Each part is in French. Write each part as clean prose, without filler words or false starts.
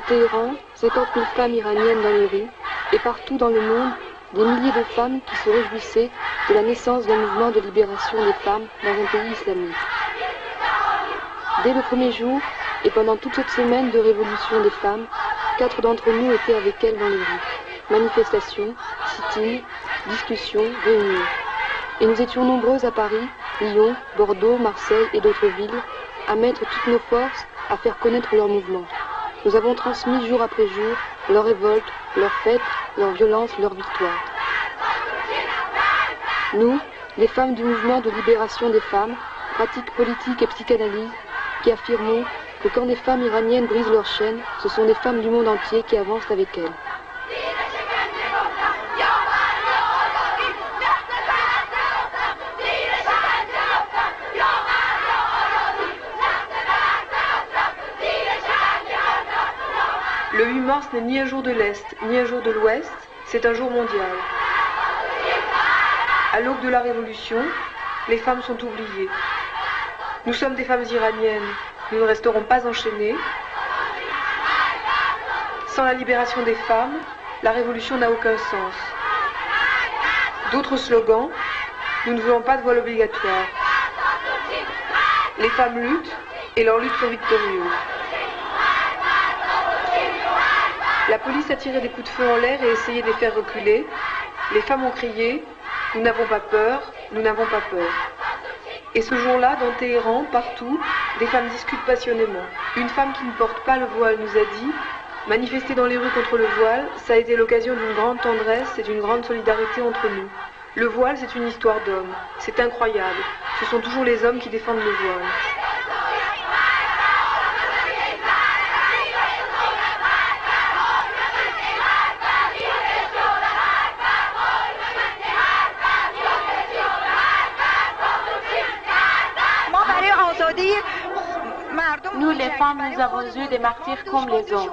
Téhéran, 50 000 femmes iraniennes dans les rues, et partout dans le monde, des milliers de femmes qui se réjouissaient de la naissance d'un mouvement de libération des femmes dans un pays islamique. Dès le premier jour, et pendant toute cette semaine de révolution des femmes, 4 d'entre nous étaient avec elles dans les rues. Manifestations, sit-ins, discussions, réunions. Et nous étions nombreuses à Paris, Lyon, Bordeaux, Marseille et d'autres villes, à mettre toutes nos forces à faire connaître leur mouvement. Nous avons transmis jour après jour leur révolte, leur fête, leur violence, leur victoire. Nous, les femmes du mouvement de libération des femmes, pratiques politiques et psychanalyse, qui affirmons que quand des femmes iraniennes brisent leurs chaînes, ce sont des femmes du monde entier qui avancent avec elles. Le 8 mars n'est ni un jour de l'Est, ni un jour de l'Ouest, c'est un jour mondial. À l'aube de la Révolution, les femmes sont oubliées. Nous sommes des femmes iraniennes, nous ne resterons pas enchaînées. Sans la libération des femmes, la Révolution n'a aucun sens. D'autres slogans, nous ne voulons pas de voile obligatoire. Les femmes luttent et leurs luttes sont victorieuses. La police a tiré des coups de feu en l'air et essayé de les faire reculer. Les femmes ont crié « Nous n'avons pas peur, nous n'avons pas peur ». Et ce jour-là, dans Téhéran, partout, des femmes discutent passionnément. Une femme qui ne porte pas le voile nous a dit « Manifester dans les rues contre le voile, ça a été l'occasion d'une grande tendresse et d'une grande solidarité entre nous. Le voile, c'est une histoire d'hommes. C'est incroyable. Ce sont toujours les hommes qui défendent le voile. » Nous, les femmes, nous avons eu des martyrs comme les hommes.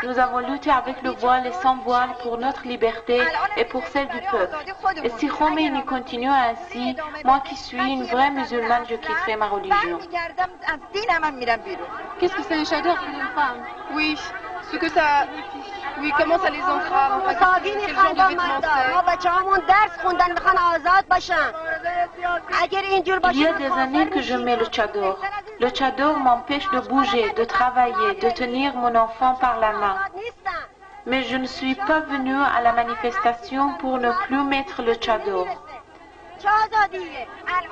Nous avons lutté avec le voile et sans voile pour notre liberté et pour celle du peuple. Et si Khomeini continue ainsi, moi qui suis une vraie musulmane, je quitterai ma religion. Qu'est-ce que c'est un chador pour une femme? Oui, ce que ça... Oui, comment ça les entrave? Enfin, quel genre de vêtements c'est? Il y a des années que je mets le tchador. Le tchador m'empêche de bouger, de travailler, de tenir mon enfant par la main. Mais je ne suis pas venue à la manifestation pour ne plus mettre le tchador.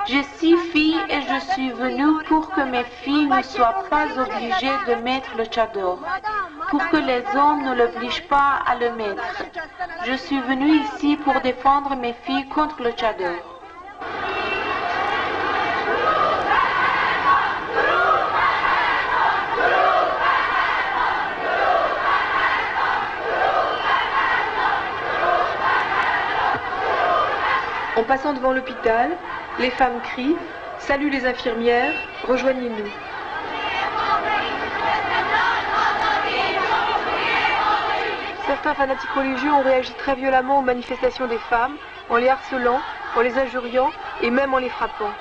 J'ai 6 filles et je suis venue pour que mes filles ne soient pas obligées de mettre le tchador, pour que les hommes ne l'obligent pas à le mettre. Je suis venue ici pour défendre mes filles contre le tchador. En passant devant l'hôpital, les femmes crient « Salut les infirmières, rejoignez-nous ». Certains fanatiques religieux ont réagi très violemment aux manifestations des femmes, en les harcelant, en les injuriant et même en les frappant.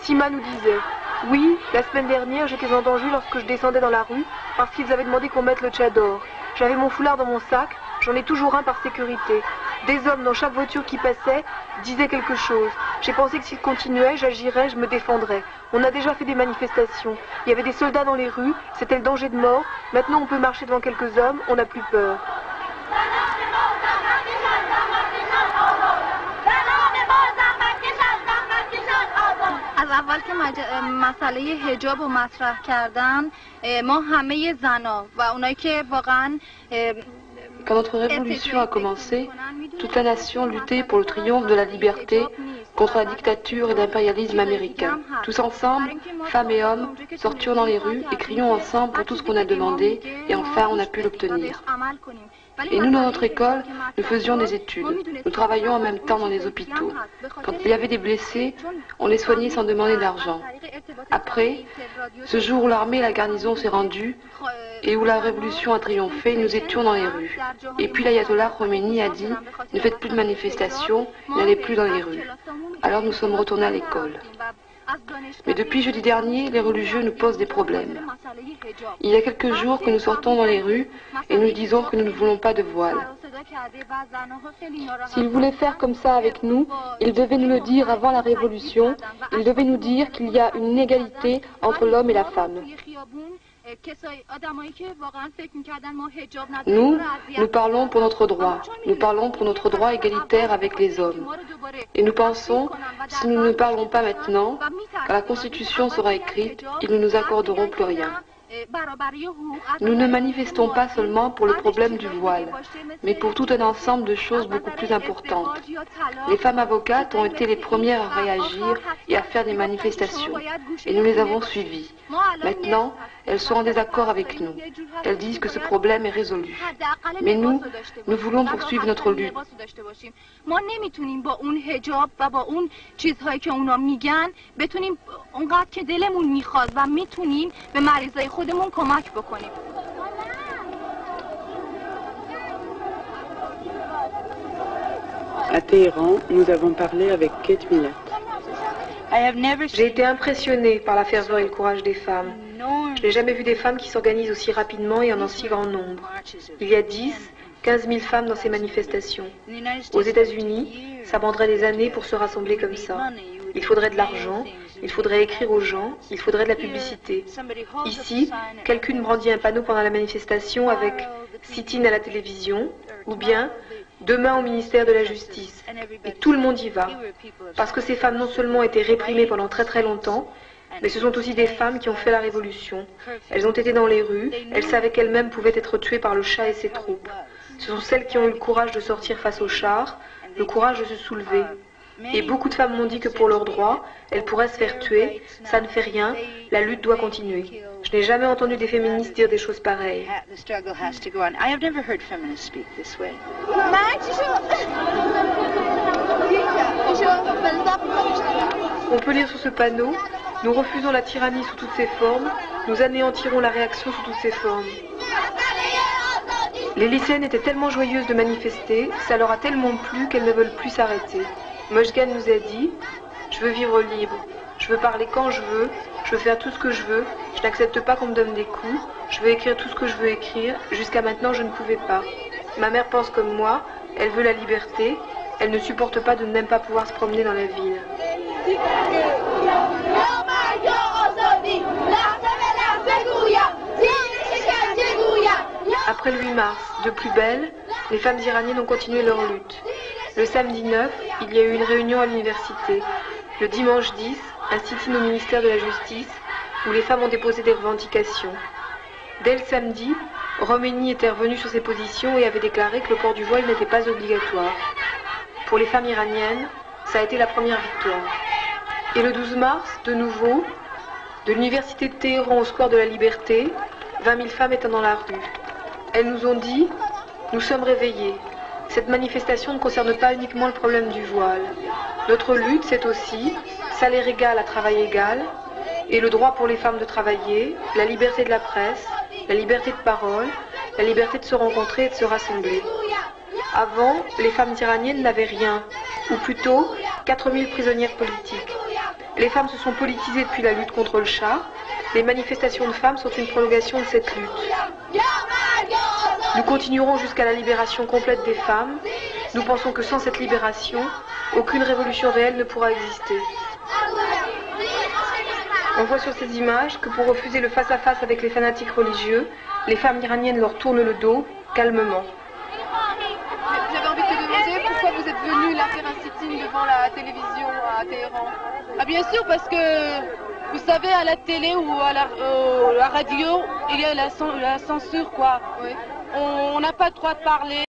Sima nous disait « Oui, la semaine dernière, j'étais en danger lorsque je descendais dans la rue parce qu'ils avaient demandé qu'on mette le tchador. J'avais mon foulard dans mon sac, j'en ai toujours un par sécurité. Des hommes dans chaque voiture qui passait disaient quelque chose. J'ai pensé que s'ils continuaient, j'agirais, je me défendrais. On a déjà fait des manifestations. Il y avait des soldats dans les rues, c'était le danger de mort. Maintenant, on peut marcher devant quelques hommes, on n'a plus peur. از اول که مسئله حجاب رو مطرح کردن ما همه زنا و اونایی که واقعا Quand notre révolution a commencé, toute la nation luttait pour le triomphe de la liberté contre la dictature et l'impérialisme américain. Tous ensemble, femmes et hommes, sortions dans les rues et crions ensemble pour tout ce qu'on a demandé et enfin on a pu l'obtenir. Et nous, dans notre école, nous faisions des études. Nous travaillions en même temps dans les hôpitaux. Quand il y avait des blessés, on les soignait sans demander d'argent. Après, ce jour où l'armée et la garnison s'est rendue et où la révolution a triomphé, nous étions dans les rues. Et puis l'ayatollah Khomeini a dit « Ne faites plus de manifestations, n'allez plus dans les rues ». Alors nous sommes retournés à l'école. Mais depuis jeudi dernier, les religieux nous posent des problèmes. Il y a quelques jours que nous sortons dans les rues et nous disons que nous ne voulons pas de voile. S'ils voulaient faire comme ça avec nous, ils devaient nous le dire avant la Révolution. Ils devaient nous dire qu'il y a une inégalité entre l'homme et la femme. Nous parlons pour notre droit. Nous parlons pour notre droit égalitaire avec les hommes. Et nous pensons, si nous ne parlons pas maintenant, quand la Constitution sera écrite, ils ne nous accorderont plus rien. Nous ne manifestons pas seulement pour le problème du voile, mais pour tout un ensemble de choses beaucoup plus importantes. Les femmes avocates ont été les premières à réagir et à faire des manifestations, et nous les avons suivies. Maintenant, elles sont en désaccord avec nous. Elles disent que ce problème est résolu. Mais nous voulons poursuivre notre lutte. À Téhéran, nous avons parlé avec Kate Millett. J'ai été impressionnée par la ferveur et le courage des femmes. Je n'ai jamais vu des femmes qui s'organisent aussi rapidement et en si grand nombre. Il y a 15 000 femmes dans ces manifestations. Aux États-Unis, ça prendrait des années pour se rassembler comme ça. Il faudrait de l'argent, il faudrait écrire aux gens, il faudrait de la publicité. Ici, quelqu'un brandit un panneau pendant la manifestation avec « sit-in à la télévision » ou bien « demain au ministère de la Justice ». Et tout le monde y va. Parce que ces femmes non seulement ont été réprimées pendant très très longtemps, mais ce sont aussi des femmes qui ont fait la révolution. Elles ont été dans les rues, elles savaient qu'elles-mêmes pouvaient être tuées par le Shah et ses troupes. Ce sont celles qui ont eu le courage de sortir face au char, le courage de se soulever. Et beaucoup de femmes m'ont dit que pour leurs droits, elles pourraient se faire tuer, ça ne fait rien, la lutte doit continuer. Je n'ai jamais entendu des féministes dire des choses pareilles. On peut lire sur ce panneau « Nous refusons la tyrannie sous toutes ses formes, nous anéantirons la réaction sous toutes ses formes ». Les lycéennes étaient tellement joyeuses de manifester, ça leur a tellement plu qu'elles ne veulent plus s'arrêter. Mojgan nous a dit « Je veux vivre libre, je veux parler quand je veux faire tout ce que je veux, je n'accepte pas qu'on me donne des coups, je veux écrire tout ce que je veux écrire, jusqu'à maintenant je ne pouvais pas. Ma mère pense comme moi, elle veut la liberté, elle ne supporte pas de ne même pas pouvoir se promener dans la ville. » Après le 8 mars, de plus belle, les femmes iraniennes ont continué leur lutte. Le samedi 9, il y a eu une réunion à l'université. Le dimanche 10, un sit-in au ministère de la Justice, où les femmes ont déposé des revendications. Dès le samedi, Khomeini était revenu sur ses positions et avait déclaré que le port du voile n'était pas obligatoire. Pour les femmes iraniennes, ça a été la première victoire. Et le 12 mars, de nouveau, de l'université de Téhéran au square de la Liberté, 20 000 femmes étaient dans la rue. Elles nous ont dit « Nous sommes réveillées. Cette manifestation ne concerne pas uniquement le problème du voile. Notre lutte, c'est aussi salaire égal à travail égal, et le droit pour les femmes de travailler, la liberté de la presse, la liberté de parole, la liberté de se rencontrer et de se rassembler. » Avant, les femmes iraniennes n'avaient rien, ou plutôt 4000 prisonnières politiques. Les femmes se sont politisées depuis la lutte contre le Shah. Les manifestations de femmes sont une prolongation de cette lutte. Nous continuerons jusqu'à la libération complète des femmes. Nous pensons que sans cette libération, aucune révolution réelle ne pourra exister. On voit sur ces images que pour refuser le face-à-face avec les fanatiques religieux, les femmes iraniennes leur tournent le dos, calmement. J'avais envie de te demander pourquoi vous êtes venu là faire un sit-in devant la télévision à Téhéran. Ah bien sûr, parce que vous savez, à la télé ou à la radio, il y a la censure, quoi. Oui. On n'a pas le droit de parler,